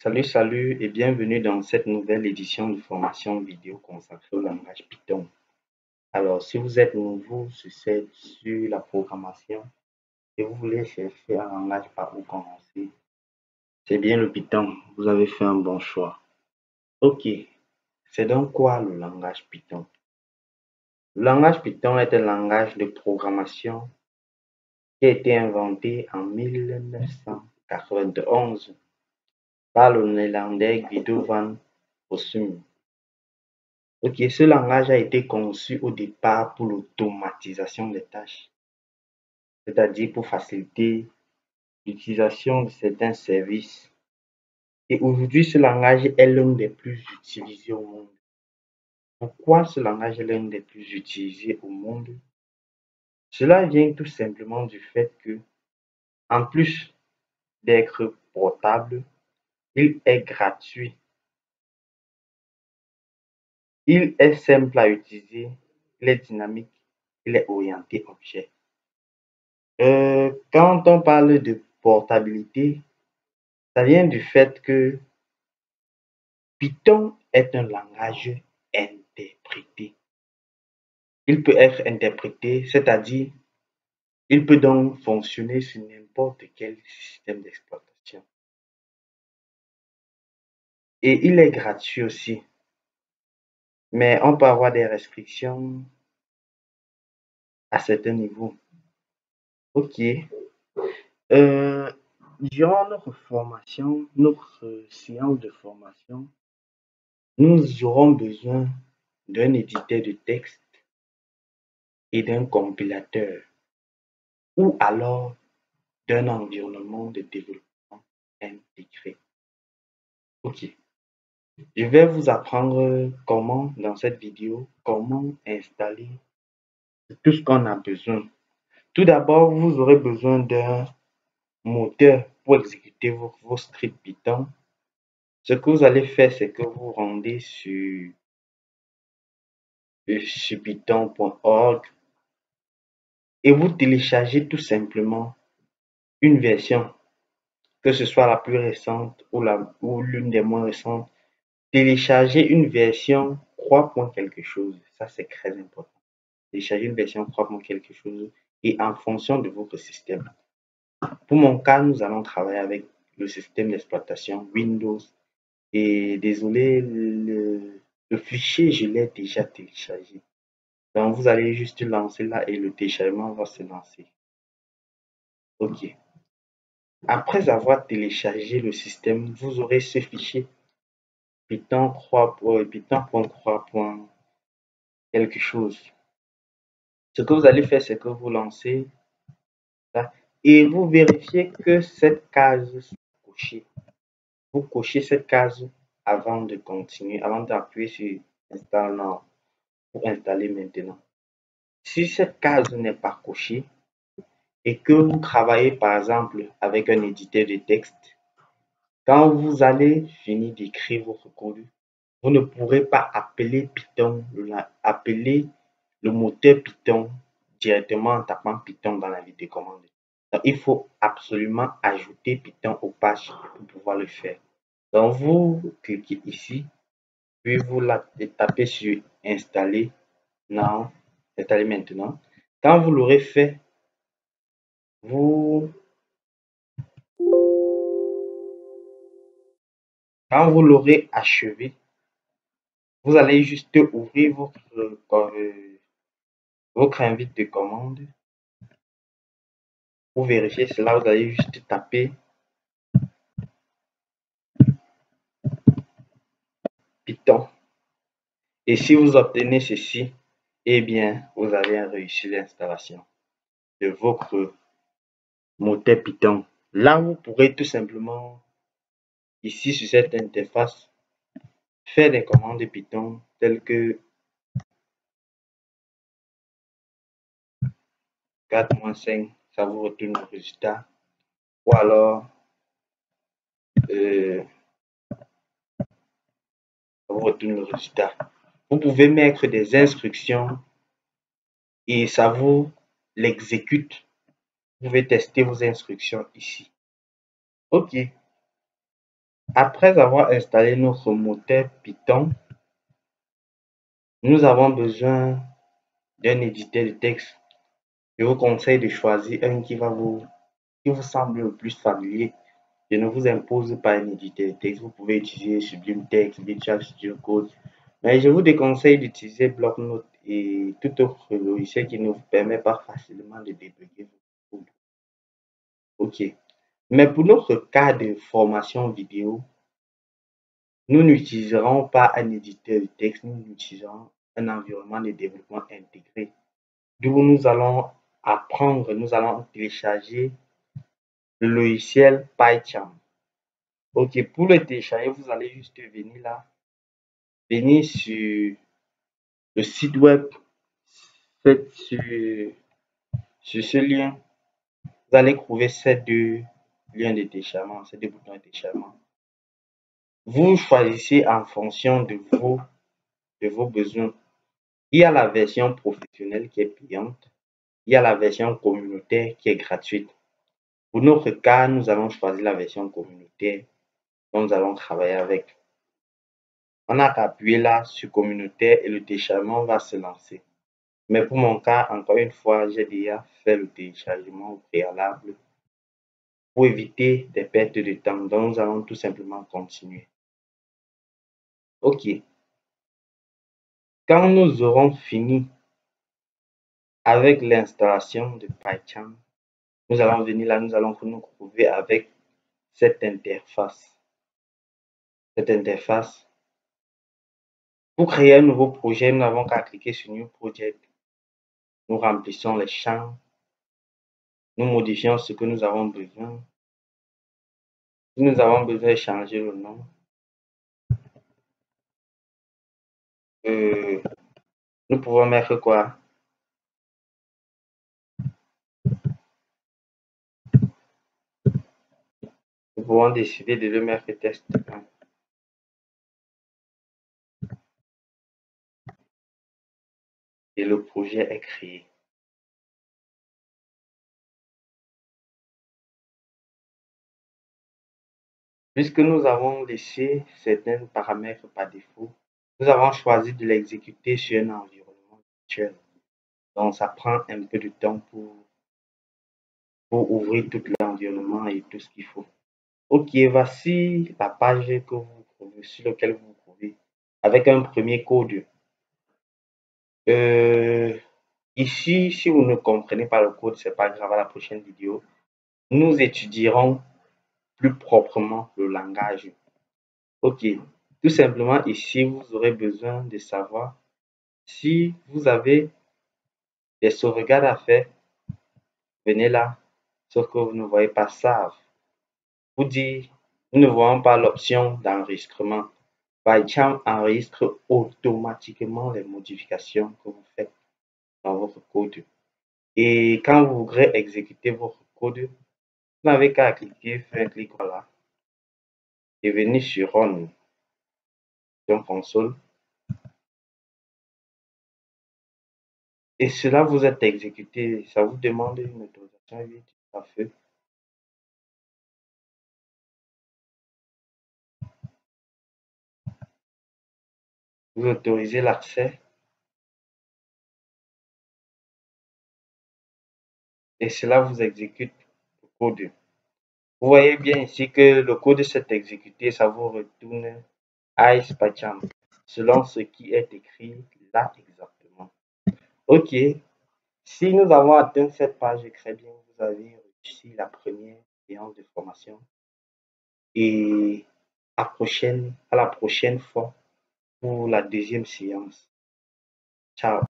Salut et bienvenue dans cette nouvelle édition de formation vidéo consacrée au langage Python. Alors, si vous êtes nouveau sur la programmation et vous voulez chercher un langage par où commencer, c'est bien le Python, vous avez fait un bon choix. Ok, c'est donc quoi le langage Python? Le langage Python est un langage de programmation qui a été inventé en 1991 par le néerlandais Guido van Rossum. Ok, ce langage a été conçu au départ pour l'automatisation des tâches, c'est-à-dire pour faciliter l'utilisation de certains services. Et aujourd'hui, ce langage est l'un des plus utilisés au monde. Pourquoi ce langage est l'un des plus utilisés au monde? Cela vient tout simplement du fait que, en plus d'être portable, il est gratuit. Il est simple à utiliser, il est dynamique, il est orienté objet. Quand on parle de portabilité, ça vient du fait que Python est un langage interprété. Il peut être interprété, c'est-à-dire il peut donc fonctionner sur n'importe quel système d'exploitation. Et il est gratuit aussi, mais on peut avoir des restrictions à certains niveaux. Ok. Durant notre formation, notre séance de formation, nous aurons besoin d'un éditeur de texte et d'un compilateur ou alors d'un environnement de développement intégré. Ok, je vais vous apprendre comment, dans cette vidéo, comment installer tout ce qu'on a besoin. Tout d'abord, vous aurez besoin d'un moteur pour exécuter vos scripts Python. Ce que vous allez faire, c'est que vous rendez sur python.org et vous téléchargez tout simplement une version, que ce soit la plus récente ou l'une des moins récentes. Téléchargez une version 3. quelque chose, ça c'est très important. Téléchargez une version 3. quelque chose et en fonction de votre système. Pour mon cas, nous allons travailler avec le système d'exploitation Windows et désolé, le fichier, je l'ai déjà téléchargé. Donc, vous allez juste lancer là et le téléchargement va se lancer. Ok. Après avoir téléchargé le système, vous aurez ce fichier python.3. quelque chose. Ce que vous allez faire, c'est que vous lancez ça et vous vérifiez que cette case soit cochée. Vous cochez cette case avant de continuer, avant d'appuyer sur Install Now pour installer maintenant. Si cette case n'est pas cochée et que vous travaillez par exemple avec un éditeur de texte, quand vous allez finir d'écrire votre code, vous ne pourrez pas appeler Python, appeler le moteur Python directement en tapant Python dans la ligne de commande. Donc, il faut absolument ajouter Python aux pages pour pouvoir le faire. Donc, vous cliquez ici, puis vous tapez sur Installer Now, installer maintenant. Quand vous l'aurez fait, quand vous l'aurez achevé, vous allez juste ouvrir votre invite de commande. Pour vérifier cela, vous allez juste taper Python. Et si vous obtenez ceci, eh bien, vous avez réussi l'installation de votre moteur Python. Là, vous pourrez tout simplement, ici sur cette interface, faire des commandes Python telles que 4-5, ça vous retourne le résultat. Ou alors, ça vous retourne le résultat. Vous pouvez mettre des instructions et ça vous l'exécute. Vous pouvez tester vos instructions ici. Ok. Après avoir installé notre moteur Python, nous avons besoin d'un éditeur de texte. Je vous conseille de choisir un qui vous semble le plus familier. Je ne vous impose pas un éditeur de texte. Vous pouvez utiliser Sublime Text, Visual Studio Code, mais je vous déconseille d'utiliser Bloc-Notes et tout autre logiciel qui ne vous permet pas facilement de débugger vos codes. Ok. Mais pour notre cas de formation vidéo, nous n'utiliserons pas un éditeur de texte, nous utiliserons un environnement de développement intégré, d'où nous allons télécharger le logiciel PyCharm. Ok, pour le télécharger, vous allez juste venir sur le site web, sur ce lien, vous allez trouver ces deux liens de téléchargement, ces deux boutons de téléchargement. Vous choisissez en fonction de vos besoins. Il y a la version professionnelle qui est payante, il y a la version communautaire qui est gratuite. Pour notre cas, nous allons choisir la version communautaire dont nous allons travailler avec. On n'a qu'à appuyer là sur communautaire et le téléchargement va se lancer. Mais pour mon cas, encore une fois, j'ai déjà fait le téléchargement au préalable pour éviter des pertes de temps. Donc, nous allons tout simplement continuer. Ok. Quand nous aurons fini avec l'installation de PyCharm, nous allons venir là, nous allons nous retrouver avec cette interface. Pour créer un nouveau projet, nous n'avons qu'à cliquer sur New Project. Nous remplissons les champs. Nous modifions ce que nous avons besoin. Si nous avons besoin de changer le nom, nous pouvons mettre quoi? Nous pouvons décider de le mettre test 1. Et le projet est créé. Puisque nous avons laissé certains paramètres par défaut, nous avons choisi de l'exécuter sur un environnement virtuel. Donc, ça prend un peu de temps pour ouvrir tout l'environnement et tout ce qu'il faut. Ok, voici la page que vous trouvez, sur laquelle vous vous trouvez, avec un premier code. Ici, si vous ne comprenez pas le code, c'est pas grave, à la prochaine vidéo, nous étudierons plus proprement le langage. Ok, tout simplement ici, vous aurez besoin de savoir si vous avez des sauvegardes à faire. Venez là, sauf que vous ne voyez pas ça. Vous dit, nous ne voyons pas l'option d'enregistrement. PyCharm enregistre automatiquement les modifications que vous faites dans votre code. Et quand vous voudrez exécuter votre code, vous n'avez qu'à cliquer, faire un clic là, et venir sur Run, sur console. Et cela vous est exécuté, ça vous demande une autorisation à feu. Vous autorisez l'accès et cela vous exécute le code. Vous voyez bien ici que le code s'est exécuté, ça vous retourne Ice PyCharm selon ce qui est écrit là exactement. Ok, si nous avons atteint cette page, très bien, vous avez réussi la première séance de formation et à la prochaine fois pour la deuxième séance. Ciao.